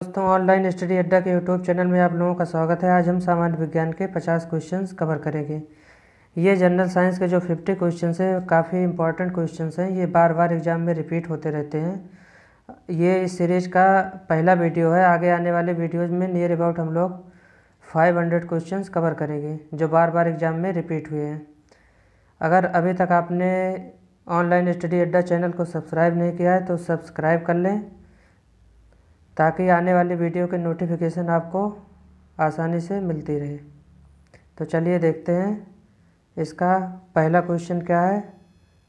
दोस्तों, online study अड्डा के यूट्यूब चैनल में आप लोगों का स्वागत है। आज हम सामान्य विज्ञान के 50 क्वेश्चंस कवर करेंगे। ये जनरल साइंस के जो 50 क्वेश्चंस हैं काफ़ी इंपॉर्टेंट क्वेश्चंस हैं। ये बार बार एग्जाम में रिपीट होते रहते हैं। ये इस सीरीज़ का पहला वीडियो है। आगे आने वाले वीडियोज़ में नियर अबाउट हम लोग 500 क्वेश्चंस कवर करेंगे जो बार बार एग्ज़ाम में रिपीट हुए हैं। अगर अभी तक आपने ऑनलाइन स्टडी अड्डा चैनल को सब्सक्राइब नहीं किया है तो सब्सक्राइब कर लें ताकि आने वाली वीडियो के नोटिफिकेशन आपको आसानी से मिलती रहे। तो चलिए देखते हैं इसका पहला क्वेश्चन क्या है।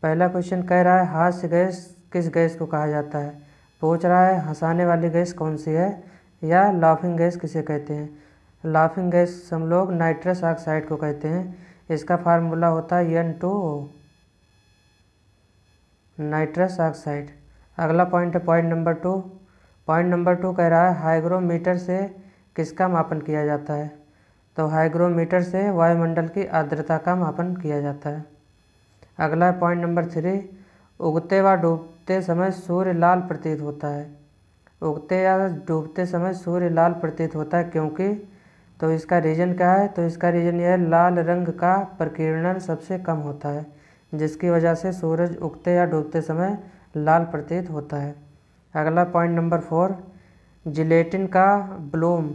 पहला क्वेश्चन कह रहा है हास्य गैस किस गैस को कहा जाता है। पूछ रहा है हंसाने वाली गैस कौन सी है या लाफिंग गैस किसे कहते हैं। लाफिंग गैस हम लोग नाइट्रस ऑक्साइड को कहते हैं। इसका फार्मूला होता है N2O, नाइट्रस ऑक्साइड। अगला पॉइंट है पॉइंट नंबर 2। पॉइंट नंबर 2 कह रहा है हाइग्रोमीटर से किसका मापन किया जाता है। तो हाइग्रोमीटर से वायुमंडल की आर्द्रता का मापन किया जाता है। अगला है पॉइंट नंबर 3। उगते व डूबते समय सूर्य लाल प्रतीत होता है। उगते या डूबते समय सूर्य लाल प्रतीत होता है क्योंकि, तो इसका रीज़न क्या है। तो इसका रीज़न यह है लाल रंग का प्रकीर्णन सबसे कम होता है जिसकी वजह से सूरज उगते या डूबते समय लाल प्रतीत होता है। अगला पॉइंट नंबर 4। जिलेटिन का ब्लूम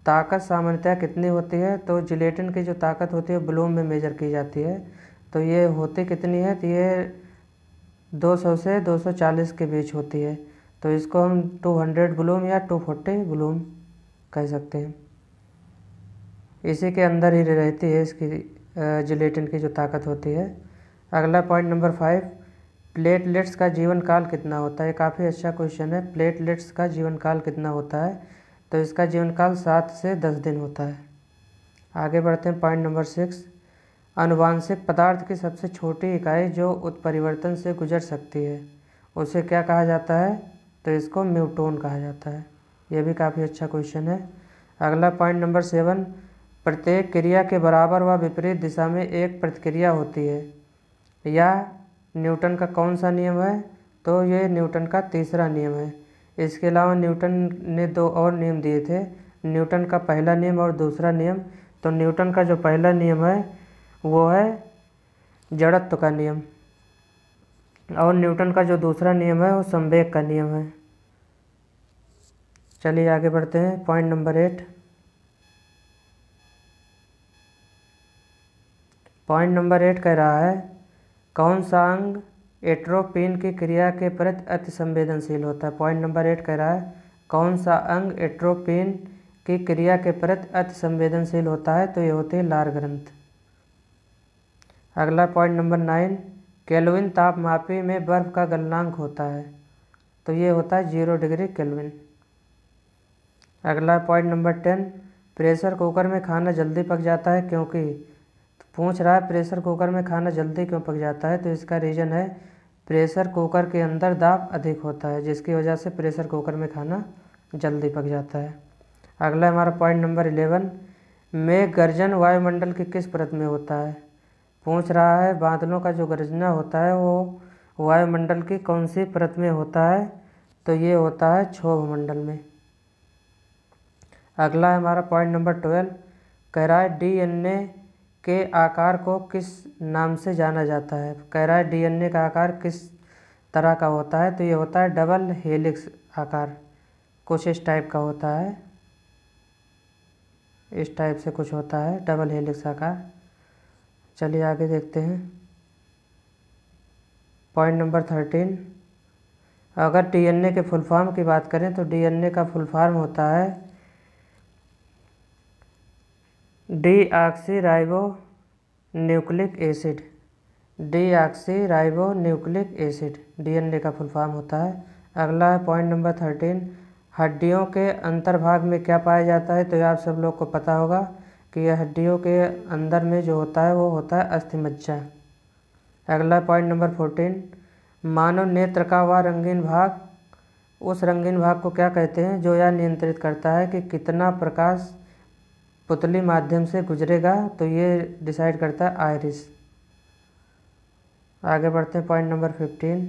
ताकत सामान्यतः कितनी होती है। तो जिलेटिन की जो ताकत होती है ब्लूम में मेजर की जाती है। तो ये होती कितनी है। तो ये 200 से 240 के बीच होती है। तो इसको हम 200 ब्लूम या 240 ब्लूम कह सकते हैं। इसी के अंदर ही रहती है इसकी जिलेटिन की जो ताकत होती है। अगला पॉइंट नंबर 5। प्लेटलेट्स का जीवन काल कितना होता है। काफ़ी अच्छा क्वेश्चन है। प्लेटलेट्स का जीवन काल कितना होता है। तो इसका जीवन काल 7 से 10 दिन होता है। आगे बढ़ते हैं पॉइंट नंबर 6। आनुवांशिक पदार्थ की सबसे छोटी इकाई जो उत्परिवर्तन से गुजर सकती है उसे क्या कहा जाता है। तो इसको म्यूटोन कहा जाता है। यह भी काफ़ी अच्छा क्वेश्चन है। अगला पॉइंट नंबर 7। प्रत्येक क्रिया के बराबर व विपरीत दिशा में एक प्रतिक्रिया होती है या न्यूटन का कौन सा नियम है। तो ये न्यूटन का तीसरा नियम है। इसके अलावा न्यूटन ने 2 और नियम दिए थे, न्यूटन का पहला नियम और दूसरा नियम। तो न्यूटन का जो पहला नियम है वो है जड़त्व का नियम और न्यूटन का जो दूसरा नियम है वो संवेग का नियम है। चलिए आगे बढ़ते हैं पॉइंट नंबर 8। पॉइंट नंबर 8 कह रहा है कौन सा अंग एट्रोपिन की क्रिया के प्रति अति संवेदनशील होता है। पॉइंट नंबर 8 कह रहा है कौन सा अंग एट्रोपिन की क्रिया के प्रति अति संवेदनशील होता है। तो ये होती है लार ग्रंथ। अगला पॉइंट नंबर 9। केल्विन तापमापी में बर्फ का गलनांक होता है। तो ये होता है 0 डिग्री केल्विन। अगला पॉइंट नंबर 10। प्रेशर कुकर में खाना जल्दी पक जाता है क्योंकि, पूछ रहा है प्रेशर कुकर में खाना जल्दी क्यों पक जाता है। तो इसका रीज़न है प्रेशर कुकर के अंदर दाब अधिक होता है जिसकी वजह से प्रेशर कुकर में खाना जल्दी पक जाता है। अगला हमारा पॉइंट नंबर 11। मेघ गर्जन वायुमंडल की किस परत में होता है। पूछ रहा है बादलों का जो गरजना होता है वो वायुमंडल की कौन सी परत में होता है। तो ये होता है क्षोभ मंडल में। अगला है हमारा पॉइंट नंबर 12। कह रहा है DNA के आकार को किस नाम से जाना जाता है। कह रहा है DNA का आकार किस तरह का होता है। तो ये होता है डबल हेलिक्स आकार। कुछ इस टाइप का होता है, इस टाइप से कुछ होता है डबल हेलिक्स आकार। चलिए आगे देखते हैं पॉइंट नंबर 13। अगर DNA के फुल फॉर्म की बात करें तो DNA का फुल फॉर्म होता है deoxy nucleic acid. Deoxy nucleic acid DNA का फुल फॉर्म होता है। अगला है पॉइंट नंबर 13। हड्डियों के अंतर्भाग में क्या पाया जाता है। तो आप सब लोग को पता होगा कि यह हड्डियों के अंदर में जो होता है वो होता है अस्थिमज्जा। अगला पॉइंट नंबर 14। मानव नेत्र का वह रंगीन भाग, उस रंगीन भाग को क्या कहते हैं जो यह नियंत्रित करता है कि कितना प्रकाश पुतली माध्यम से गुजरेगा। तो ये डिसाइड करता है आइरिस। आगे बढ़ते हैं पॉइंट नंबर 15।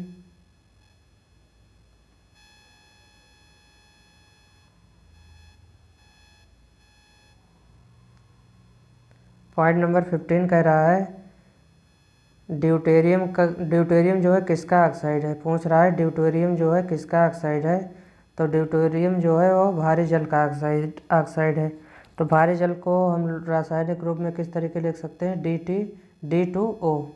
पॉइंट नंबर 15 कह रहा है ड्यूटेरियम जो है किसका ऑक्साइड है। पूछ रहा है ड्यूटेरियम जो है किसका ऑक्साइड है। तो ड्यूटेरियम जो है वो भारी जल का ऑक्साइड है। तो भारी जल को हम रासायनिक रूप में किस तरीके लिख सकते हैं, D2O।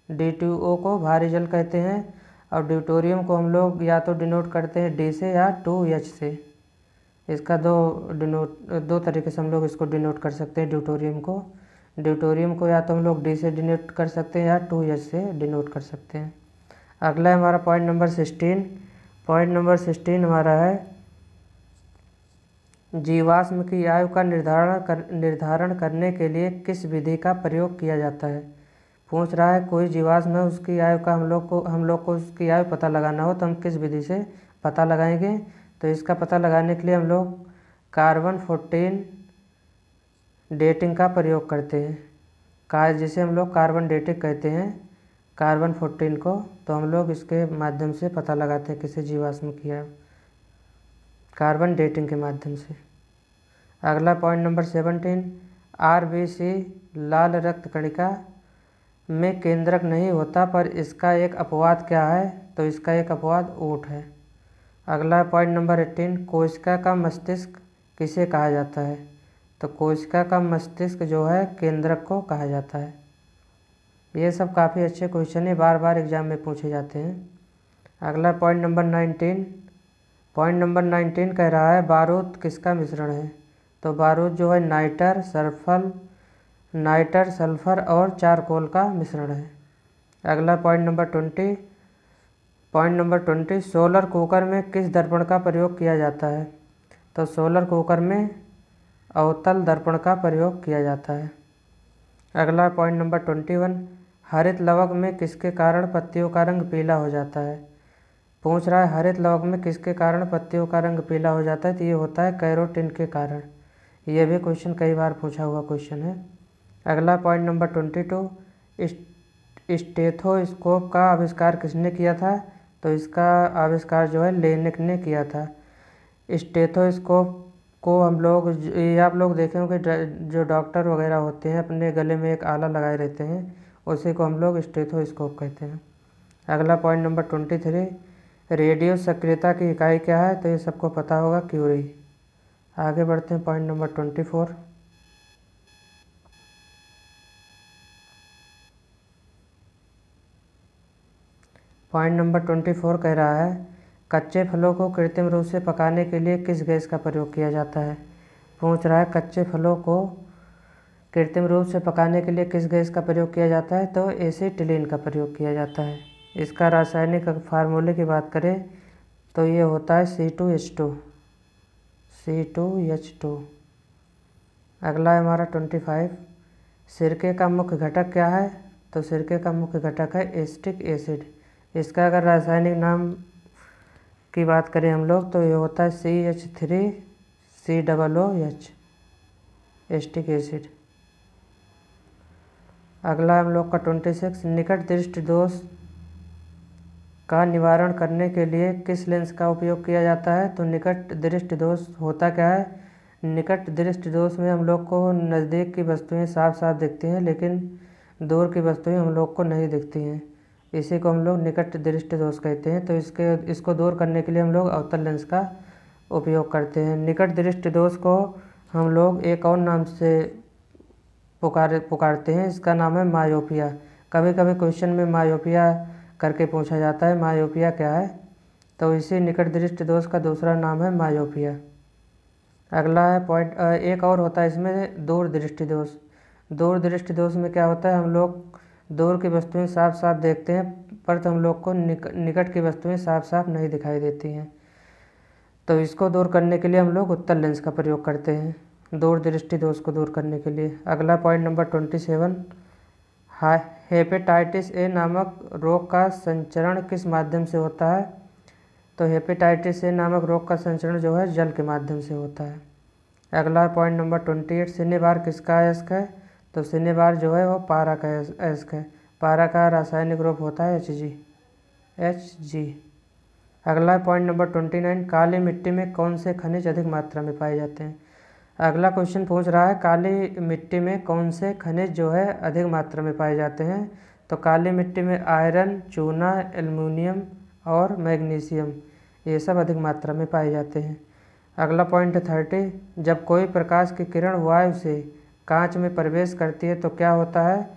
D2O को भारी जल कहते हैं। और ड्यूटेरियम को हम लोग या तो डिनोट करते हैं D से या 2H से। इसका दो तरीके से हम लोग इसको डिनोट कर सकते हैं ड्यूटेरियम को या तो हम लोग D से डिनोट कर सकते हैं या 2H से डिनोट कर सकते हैं। अगला है हमारा पॉइंट नंबर 16। पॉइंट नंबर 16 हमारा है जीवाश्म की आयु का निर्धारण करने के लिए किस विधि का प्रयोग किया जाता है। पूछ रहा है कोई जीवाश्म है, उसकी आयु का हम लोग को उसकी आयु पता लगाना हो तो हम किस विधि से पता लगाएंगे। तो इसका पता लगाने के लिए हम लोग कार्बन 14 डेटिंग का प्रयोग करते हैं, जिसे हम लोग कार्बन डेटिंग कहते हैं, कार्बन 14 को। तो हम लोग इसके माध्यम से पता लगाते हैं किसी जीवाश्म की आयु, कार्बन डेटिंग के माध्यम से। अगला पॉइंट नंबर 17, RBC लाल रक्त कणिका में केंद्रक नहीं होता पर इसका एक अपवाद क्या है। तो इसका एक अपवाद ऊंट है। अगला पॉइंट नंबर 18, कोशिका का मस्तिष्क किसे कहा जाता है। तो कोशिका का मस्तिष्क जो है केंद्रक को कहा जाता है। ये सब काफ़ी अच्छे क्वेश्चन है, बार बार एग्जाम में पूछे जाते हैं। अगला पॉइंट नंबर 19। पॉइंट नंबर 19 कह रहा है बारूद किसका मिश्रण है। तो बारूद जो है नाइटर, सल्फर और चारकोल का मिश्रण है। अगला पॉइंट नंबर 20। सोलर कुकर में किस दर्पण का प्रयोग किया जाता है। तो सोलर कुकर में अवतल दर्पण का प्रयोग किया जाता है। अगला पॉइंट नंबर 21, हरित लवक में किसके कारण पत्तियों का रंग पीला हो जाता है। पूछ रहा है हरित लवक में किसके कारण पत्तियों का रंग पीला हो जाता है। तो ये होता है कैरोटीन के कारण। ये भी क्वेश्चन कई बार पूछा हुआ क्वेश्चन है। अगला पॉइंट नंबर 22, स्टेथोस्कोप का आविष्कार किसने किया था। तो इसका आविष्कार जो है लेनिक ने किया था। स्टेथोस्कोप को आप लोग देखे होंगे, जो डॉक्टर वगैरह होते हैं अपने गले में एक आला लगाए रहते हैं, उसी को हम लोग स्टेथोस्कोप कहते हैं। अगला पॉइंट नंबर 23, रेडियो सक्रियता की इकाई क्या है। तो ये सबको पता होगा, क्यूरी। आगे बढ़ते हैं पॉइंट नंबर 24। पॉइंट नंबर 24 कह रहा है कच्चे फलों को कृत्रिम रूप से पकाने के लिए किस गैस का प्रयोग किया जाता है। पूछ रहा है कच्चे फलों को कृत्रिम रूप से पकाने के लिए किस गैस का प्रयोग किया जाता है। तो एसिटिलीन का प्रयोग किया जाता है। इसका रासायनिक फार्मूले की बात करें तो ये होता है C2H2। अगला है हमारा 25, सिरके का मुख्य घटक क्या है। तो सिरके का मुख्य घटक है एसिटिक एसिड। इसका अगर रासायनिक नाम की बात करें हम लोग तो ये होता है CH3COOH, एसिटिक एसिड। अगला हम लोग का 26, निकट दृष्टि दोष का निवारण करने के लिए किस लेंस का उपयोग किया जाता है। तो निकट दृष्टि दोष होता क्या है, निकट दृष्टि दोष में हम लोग को नज़दीक की वस्तुएं साफ साफ दिखती हैं लेकिन दूर की वस्तुएं हम लोग को नहीं दिखती हैं। इसी को हम लोग निकट दृष्टि दोष कहते हैं। तो इसको दूर करने के लिए हम लोग अवतल लेंस का उपयोग करते हैं। निकट दृष्टि दोष को हम लोग एक और नाम से पुकारते हैं, इसका नाम है मायोपिया। कभी कभी क्वेश्चन में मायोपिया करके पूछा जाता है, मायोपिया क्या है। तो इसी निकट दृष्टि दोष का दूसरा नाम है मायोपिया। अगला है पॉइंट एक और होता है इसमें दूर दृष्टि दोष। दूर दृष्टि दोष में क्या होता है, हम लोग दूर की वस्तुएं साफ साफ देखते हैं पर हम लोग को निकट की वस्तुएं साफ साफ नहीं दिखाई देती हैं। तो इसको दूर करने के लिए हम लोग उत्तल लेंस का प्रयोग करते हैं, दूर दृष्टि दोष को दूर करने के लिए। अगला पॉइंट नंबर 27, हेपेटाइटिस ए नामक रोग का संचरण किस माध्यम से होता है। तो हेपेटाइटिस ए नामक रोग का संचरण जो है जल के माध्यम से होता है। अगला पॉइंट नंबर 28, सिनेबार किसका अयस्क है। तो सिनेबार जो है वो पारा का अयस्क है। पारा का रासायनिक रूप होता है Hg। अगला पॉइंट नंबर 29, काली मिट्टी में कौन से खनिज अधिक मात्रा में पाए जाते हैं। अगला क्वेश्चन पूछ रहा है काली मिट्टी में कौन से खनिज जो है अधिक मात्रा में पाए जाते हैं। तो काली मिट्टी में आयरन, चूना, एल्युमिनियम और मैग्नीशियम ये सब अधिक मात्रा में पाए जाते हैं। अगला पॉइंट 30, जब कोई प्रकाश की किरण वायु से कांच में प्रवेश करती है तो क्या होता है।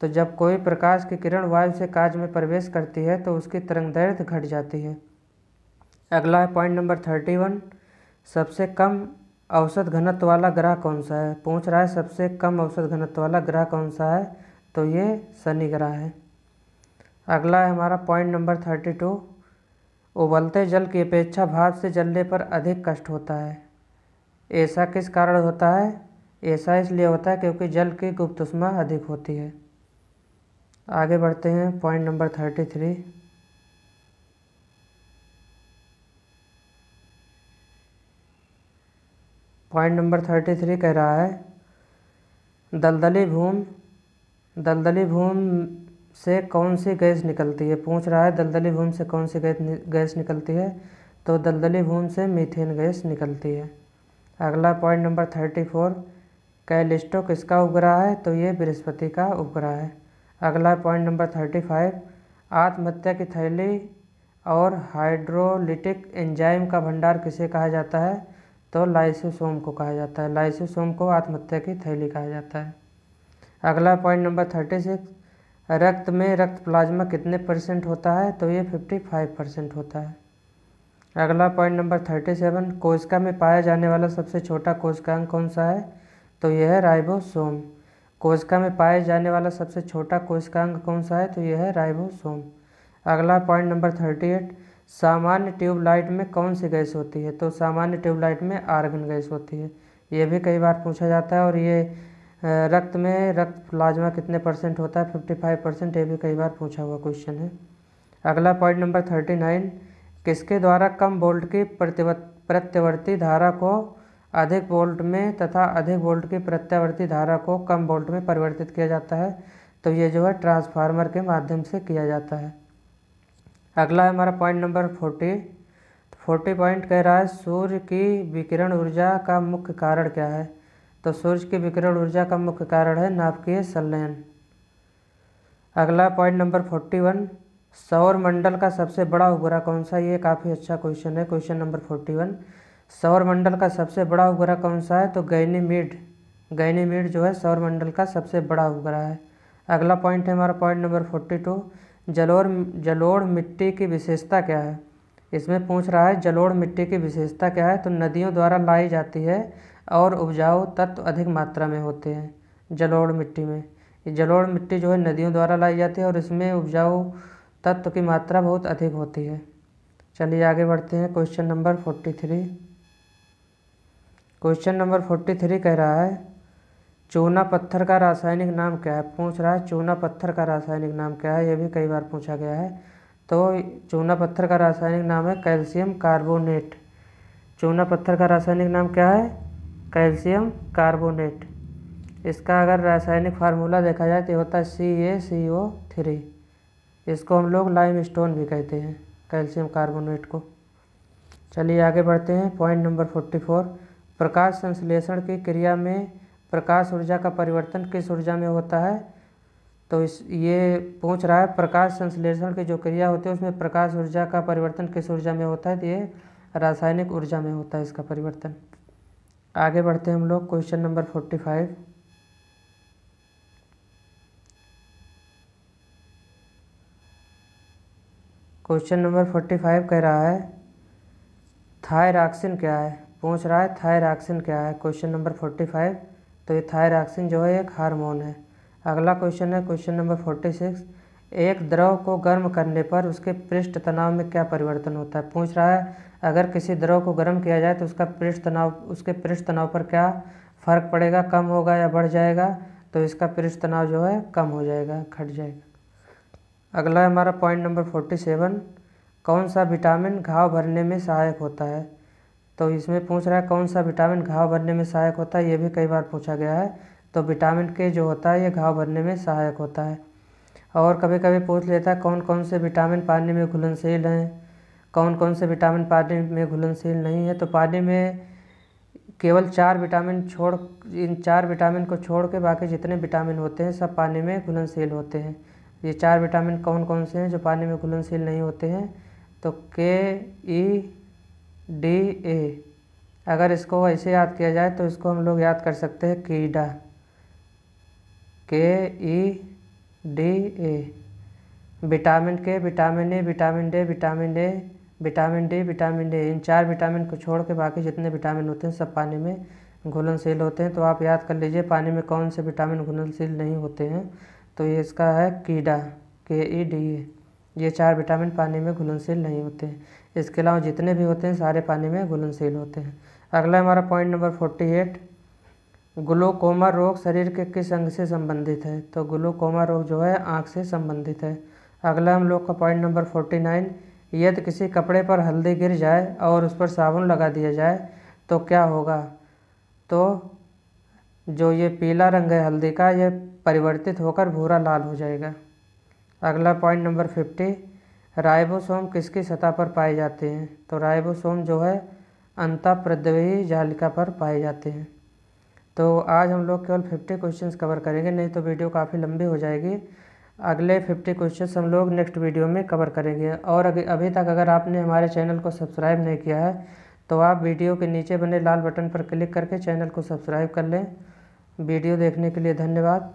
तो जब कोई प्रकाश की किरण वायु से कांच में प्रवेश करती है तो उसकी तरंगदैर्घ्य घट जाती है। अगला है पॉइंट नंबर 31, सबसे कम औसत घनत्व वाला ग्रह कौन सा है। पूछ रहा है सबसे कम औसत घनत्व वाला ग्रह कौन सा है। तो ये शनि ग्रह है। अगला है हमारा पॉइंट नंबर 32, उबलते जल की अपेक्षा भाप से जलने पर अधिक कष्ट होता है। ऐसा किस कारण होता है। ऐसा इसलिए होता है क्योंकि जल की गुप्त ऊष्मा अधिक होती है। आगे बढ़ते हैं पॉइंट नंबर 33, पॉइंट नंबर 33 कह रहा है दलदली भूमि से कौन सी गैस निकलती है। पूछ रहा है दलदली भूमि से कौन सी गैस निकलती है। तो दलदली भूमि से मीथेन गैस निकलती है। अगला पॉइंट नंबर 34, कैलिस्टो किसका उपग्रह है। तो ये बृहस्पति का उपग्रह है। अगला पॉइंट नंबर 35, आत्महत्या की थैली और हाइड्रोलिटिक एंजाइम का भंडार किसे कहा जाता है। तो लाइसोसोम को कहा जाता है। लाइसोसोम को आत्महत्या की थैली कहा जाता है। अगला पॉइंट नंबर 36, रक्त में रक्त प्लाज्मा कितने % होता है। तो ये 55% होता है। अगला पॉइंट नंबर 37, कोशिका में पाया जाने वाला सबसे छोटा कोशिकांग कौन सा है। तो यह है राइबोसोम। कोशिका में पाए जाने वाला सबसे छोटा कोशिकांग कौन सा है। तो यह है राइबोसोम। अगला पॉइंट नंबर 38, सामान्य ट्यूबलाइट में कौन सी गैस होती है। तो सामान्य ट्यूबलाइट में आर्गन गैस होती है। ये भी कई बार पूछा जाता है। और ये रक्त में रक्त प्लाज्मा कितने % होता है। 55%। ये भी कई बार पूछा हुआ क्वेश्चन है। अगला पॉइंट नंबर 39, किसके द्वारा कम वोल्ट की प्रत्यावर्ती धारा को अधिक वोल्ट में तथा अधिक वोल्ट की प्रत्यावर्ती धारा को कम वोल्ट में परिवर्तित किया जाता है। तो ये जो है ट्रांसफार्मर के माध्यम से किया जाता है। अगला है हमारा पॉइंट नंबर 40 पॉइंट कह रहा है सूर्य की विकिरण ऊर्जा का मुख्य कारण क्या है। तो सूर्य की विकिरण ऊर्जा का मुख्य कारण है नाभिकीय संलयन। अगला पॉइंट नंबर 41, सौर मंडल का सबसे बड़ा उपग्रह कौन सा। ये काफ़ी अच्छा क्वेश्चन है। क्वेश्चन नंबर 41, सौर मंडल का सबसे बड़ा उपग्रह कौन सा है। तो गैनीमीड जो है सौर मंडल का सबसे बड़ा उपग्रह है। अगला पॉइंट है हमारा पॉइंट नंबर 42, जलोढ़ मिट्टी की विशेषता क्या है। इसमें पूछ रहा है जलोढ़ मिट्टी की विशेषता क्या है। तो नदियों द्वारा लाई जाती है और उपजाऊ तत्व अधिक मात्रा में होते हैं जलोढ़ मिट्टी में। जलोढ़ मिट्टी जो है नदियों द्वारा लाई जाती है और इसमें उपजाऊ तत्व की मात्रा बहुत अधिक होती है। चलिए आगे बढ़ते हैं क्वेश्चन नंबर 43। क्वेश्चन नंबर 43 कह रहा है चूना पत्थर का रासायनिक नाम क्या है। पूछ रहा है चूना पत्थर का रासायनिक नाम क्या है। यह भी कई बार पूछा गया है। तो चूना पत्थर का रासायनिक नाम है कैल्शियम कार्बोनेट। चूना पत्थर का रासायनिक नाम क्या है। Calcium carbonate. इसका अगर रासायनिक फार्मूला देखा जाए तो होता है CaCO3। इसको हम लोग लाइम स्टोन भी कहते हैं कैल्शियम कार्बोनेट को। चलिए आगे बढ़ते हैं पॉइंट नंबर 44, प्रकाश संश्लेषण की क्रिया में प्रकाश ऊर्जा का परिवर्तन किस ऊर्जा में होता है। तो ये पूछ रहा है प्रकाश संश्लेषण की जो क्रिया होती है उसमें प्रकाश ऊर्जा का परिवर्तन किस ऊर्जा में होता है। तो ये रासायनिक ऊर्जा में होता है इसका परिवर्तन। आगे बढ़ते हैं हम लोग क्वेश्चन नंबर 45। क्वेश्चन नंबर 45 कह रहा है थायरॉक्सिन क्या है। पूछ रहा है थायरॉक्सिन क्या है। Question number 45। तो ये थायरॉक्सिन जो है एक हार्मोन है। अगला क्वेश्चन है क्वेश्चन नंबर 46, एक द्रव को गर्म करने पर उसके पृष्ठ तनाव में क्या परिवर्तन होता है। पूछ रहा है अगर किसी द्रव को गर्म किया जाए तो उसके पृष्ठ तनाव पर क्या फ़र्क पड़ेगा, कम होगा या बढ़ जाएगा। तो इसका पृष्ठ तनाव जो है कम हो जाएगा, घट जाएगा। अगला है हमारा पॉइंट नंबर 47, कौन सा विटामिन घाव भरने में सहायक होता है। तो इसमें पूछ रहा है कौन सा विटामिन घाव भरने में सहायक होता है। ये भी कई बार पूछा गया है। तो विटामिन के जो होता है ये घाव भरने में सहायक होता है। और कभी कभी पूछ लेता है कौन कौन से विटामिन पानी में घुलनशील हैं, कौन कौन से विटामिन पानी में घुलनशील नहीं है। तो पानी में केवल 4 विटामिन छोड़ इन 4 विटामिन को छोड़ के बाकी जितने विटामिन होते हैं सब पानी में घुलनशील होते हैं। ये 4 विटामिन कौन कौन से हैं जो पानी में घुलनशील नहीं होते हैं? तो KE, DA। अगर इसको ऐसे याद किया जाए तो इसको हम लोग याद कर सकते हैं कीड़ा, KEDA। विटामिन के, vitamin A, vitamin D, vitamin A, vitamin D, vitamin A, in 4 vitamin को छोड़ के बाकी जितने विटामिन होते हैं सब पानी में घुलनशील होते हैं। तो आप याद कर लीजिए पानी में कौन से विटामिन घुलनशील नहीं होते हैं। तो ये इसका है कीड़ा, KEDA। ये 4 विटामिन पानी में घुलनशील नहीं होते हैं। इसके अलावा जितने भी होते हैं सारे पानी में घुलनशील होते हैं। अगला हमारा पॉइंट नंबर 48, ग्लूकोमा रोग शरीर के किस अंग से संबंधित है? तो ग्लूकोमा रोग जो है आँख से संबंधित है। अगला हम लोग का पॉइंट नंबर 49, यदि किसी कपड़े पर हल्दी गिर जाए और उस पर साबुन लगा दिया जाए तो क्या होगा? तो जो ये पीला रंग है हल्दी का, ये परिवर्तित होकर भूरा लाल हो जाएगा। अगला पॉइंट नंबर 50, राइबोसोम किसकी सतह पर पाए जाते हैं? तो राइबोसोम जो है अंतःप्रद्रवी जालिका पर पाए जाते हैं। तो आज हम लोग केवल 50 क्वेश्चंस कवर करेंगे, नहीं तो वीडियो काफ़ी लंबी हो जाएगी। अगले 50 क्वेश्चंस हम लोग नेक्स्ट वीडियो में कवर करेंगे। और अभी तक अगर आपने हमारे चैनल को सब्सक्राइब नहीं किया है तो आप वीडियो के नीचे बने लाल बटन पर क्लिक करके चैनल को सब्सक्राइब कर लें। वीडियो देखने के लिए धन्यवाद।